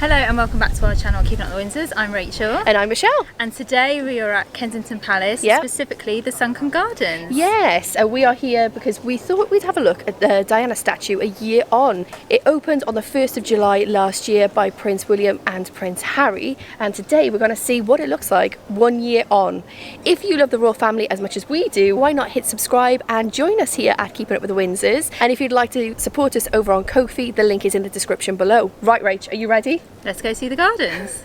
Hello and welcome back to our channel Keeping Up the Windsors. I'm Rachel. And I'm Michelle. And today we are at Kensington Palace, specifically the Sunken Gardens. Yes, we are here because we thought we'd have a look at the Diana statue a year on. It opened on the 1st of July last year by Prince William and Prince Harry, and today we're going to see what it looks like 1 year on. If you love the royal family as much as we do, why not hit subscribe and join us here at Keeping Up with the Windsors. And if you'd like to support us over on Ko-fi, the link is in the description below. Right, Rach, are you ready? Let's go see the gardens.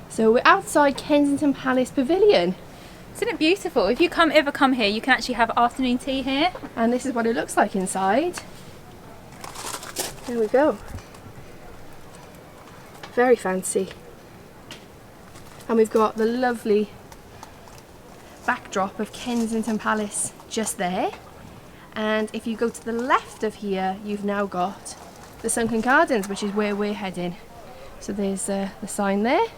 So we're outside Kensington Palace Pavilion. Isn't it beautiful? If you ever come here, you can actually have afternoon tea here. And this is what it looks like inside. There we go. Very fancy. And we've got the lovely backdrop of Kensington Palace just there. And if you go to the left of here, you've now got the Sunken Gardens, which is where we're heading. So there's the sign there.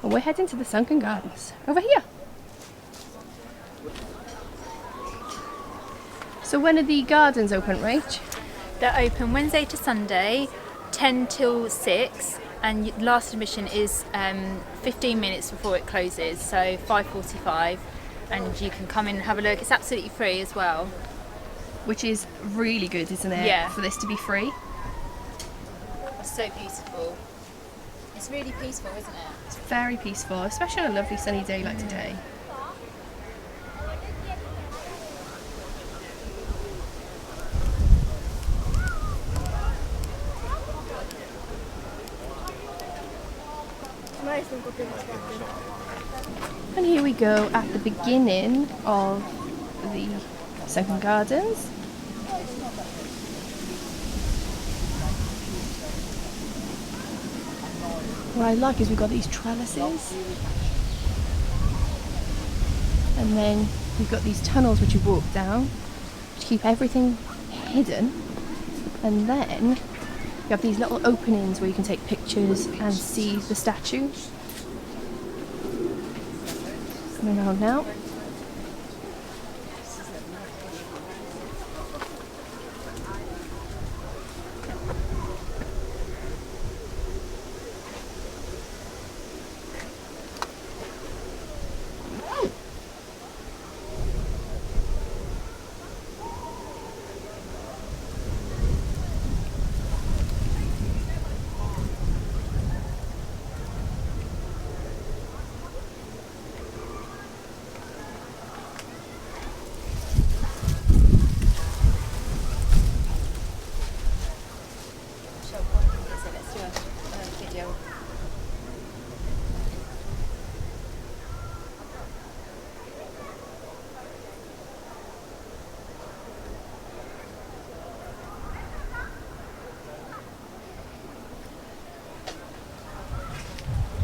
And we're heading to the Sunken Gardens over here. So when are the gardens open, Rach? They're open Wednesday to Sunday, 10 till 6, and last admission is 15 minutes before it closes, so 5:45, and you can come in and have a look. It's absolutely free as well. Which is really good, isn't it? Yeah. For this to be free. It's so beautiful. It's really peaceful, isn't it? It's very peaceful, especially on a lovely sunny day like today. And here we go at the beginning of the Sunken Gardens. What I like is we've got these trellises, and then we've got these tunnels which you walk down to keep everything hidden, and then you have these little openings where you can take pictures and see the statue. Coming around now.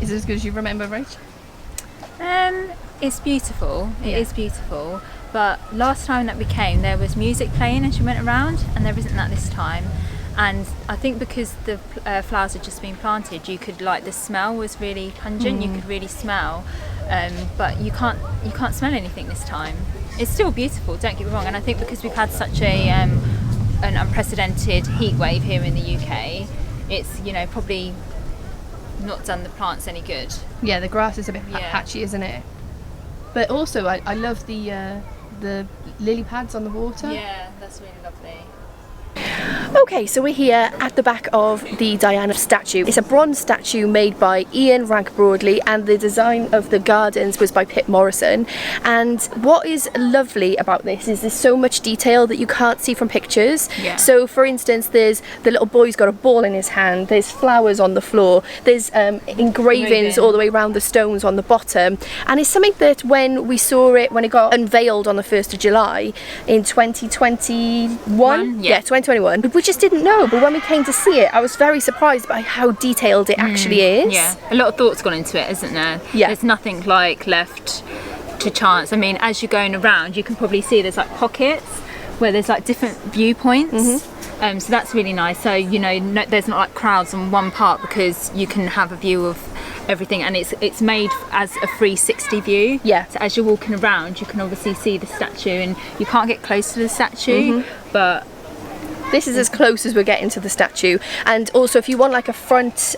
Is it as good as you remember, Rach? It's beautiful. It is beautiful. But last time that we came, there was music playing as you went around, and there isn't that this time. And I think because the flowers had just been planted, you could the smell was really pungent. You could really smell, but you can't smell anything this time. It's still beautiful. Don't get me wrong. And I think because we've had such an unprecedented heat wave here in the UK, it's probably not done the plants any good. Yeah, the grass is a bit patchy, isn't it? But also, I love the lily pads on the water. Yeah, that's really lovely. Okay, so we're here at the back of the Diana statue. It's a bronze statue made by Ian Rank-Broadley, and the design of the gardens was by Pip Morrison. And what is lovely about this is there's so much detail that you can't see from pictures. Yeah. So for instance, there's the little boy's got a ball in his hand, there's flowers on the floor, there's engravings all the way around the stones on the bottom, and it's something that when we saw it, when it got unveiled on the 1st of July in 2021, yeah, 2021, we just didn't know, but when we came to see it, I was very surprised by how detailed it actually is. Yeah, a lot of thought's gone into it, isn't there? Yeah. There's nothing like left to chance. I mean, as you're going around, you can probably see there's like pockets where there's like different viewpoints. So that's really nice. So, you know, there's not like crowds on one part, because you can have a view of everything, and it's made as a 360 view. Yeah. So as you're walking around, you can obviously see the statue, and you can't get close to the statue, but this is as close as we're getting to the statue. And also, if you want like a front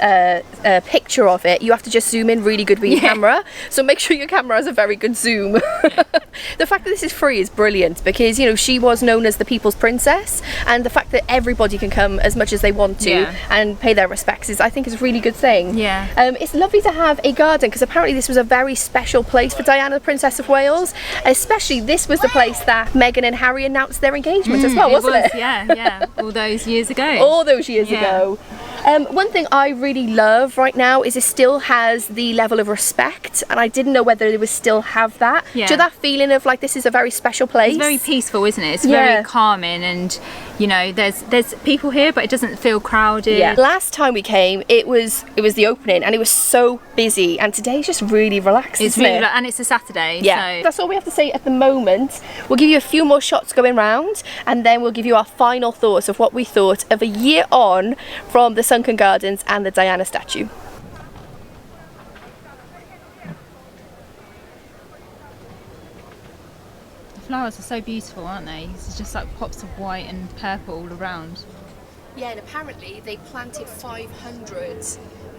picture of it, you have to just zoom in really good with your camera. So make sure your camera has a very good zoom. The fact that this is free is brilliant, because, you know, she was known as the people's princess, and the fact that everybody can come as much as they want to and pay their respects is, I think, is a really good thing. Yeah. It's lovely to have a garden, because apparently this was a very special place for Diana, the Princess of Wales. Especially, this was the place that Meghan and Harry announced their engagement as well, wasn't it? Yeah. All those years ago. All those years ago. One thing I really love right now is it still has the level of respect, and I didn't know whether it would still have that. Yeah. Do you know that feeling of like this is a very special place? It's very peaceful, isn't it? It's very calming, and you know, there's people here, but it doesn't feel crowded. Yeah. Last time we came, it was the opening, and it was so busy, and today's just really relaxed. It's isn't really it? and it's a Saturday. Yeah. So That's all we have to say at the moment. We'll give you a few more shots going round, and then we'll give you our final thoughts of what we thought of a year on from the Sunken Gardens and the Diana statue. the flowers are so beautiful, aren't they? It's just like pops of white and purple all around. Yeah, and apparently they planted 500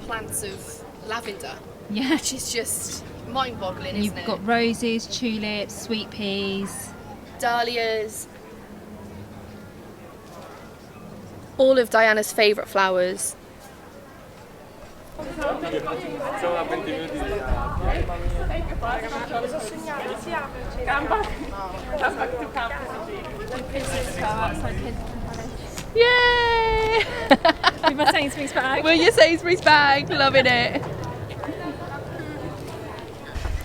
plants of lavender. Yeah. Which is just mind-boggling, isn't it? You've got roses, tulips, sweet peas, dahlias. All of Diana's favourite flowers. Yay! With my Sainsbury's bag. With your Sainsbury's bag, loving it.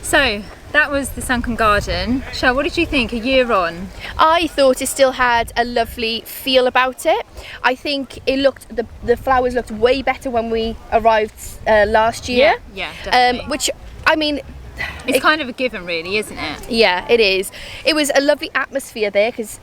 So that was the Sunken Garden. Shell, what did you think a year on? I thought it still had a lovely feel about it. I think it looked, the flowers looked way better when we arrived last year. Yeah, definitely. Which, I mean, it's kind of a given, really, isn't it? Yeah, it is. It was a lovely atmosphere there, because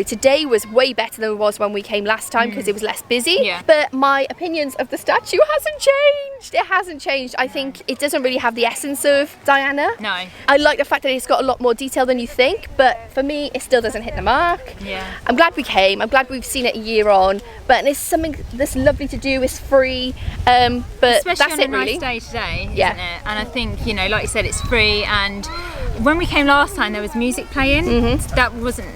today was way better than it was when we came last time, because it was less busy. Yeah. But my opinions of the statue hasn't changed. It hasn't changed. I think it doesn't really have the essence of Diana. No. I like the fact that it's got a lot more detail than you think, but for me it still doesn't hit the mark. Yeah. I'm glad we came. I'm glad we've seen it a year on, but it's something that's lovely to do. It's free, but especially that's on it a really. nice day today, isn't Yeah. it? And I think, you know, like you said, it's free, and when we came last time there was music playing. That wasn't,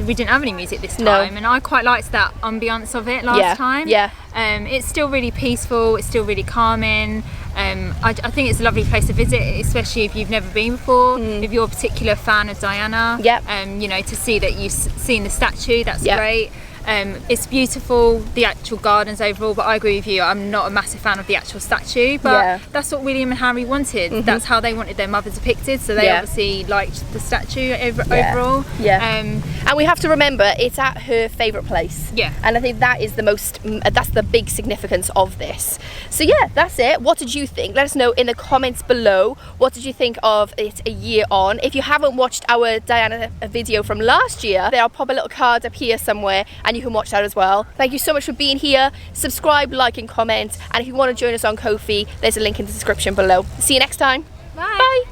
we didn't have any music this time, and I quite liked that ambience of it last time. Yeah. It's still really peaceful, it's still really calming. I think it's a lovely place to visit, especially if you've never been before, if you're a particular fan of Diana. You know, to see that you've seen the statue, that's great. It's beautiful, the actual gardens overall, but I agree with you, I'm not a massive fan of the actual statue, but that's what William and Harry wanted. That's how they wanted their mother depicted, so they obviously liked the statue overall. And we have to remember, it's at her favourite place. And I think that is the most, that's the big significance of this. So yeah, that's it. What did you think? Let us know in the comments below. What did you think of it a year on? If you haven't watched our Diana video from last year, I'll pop a little card up here somewhere, and you can watch that as well. Thank you so much for being here. Subscribe, like and comment, and if you want to join us on Ko-fi, there's a link in the description below. See you next time. Bye. Bye.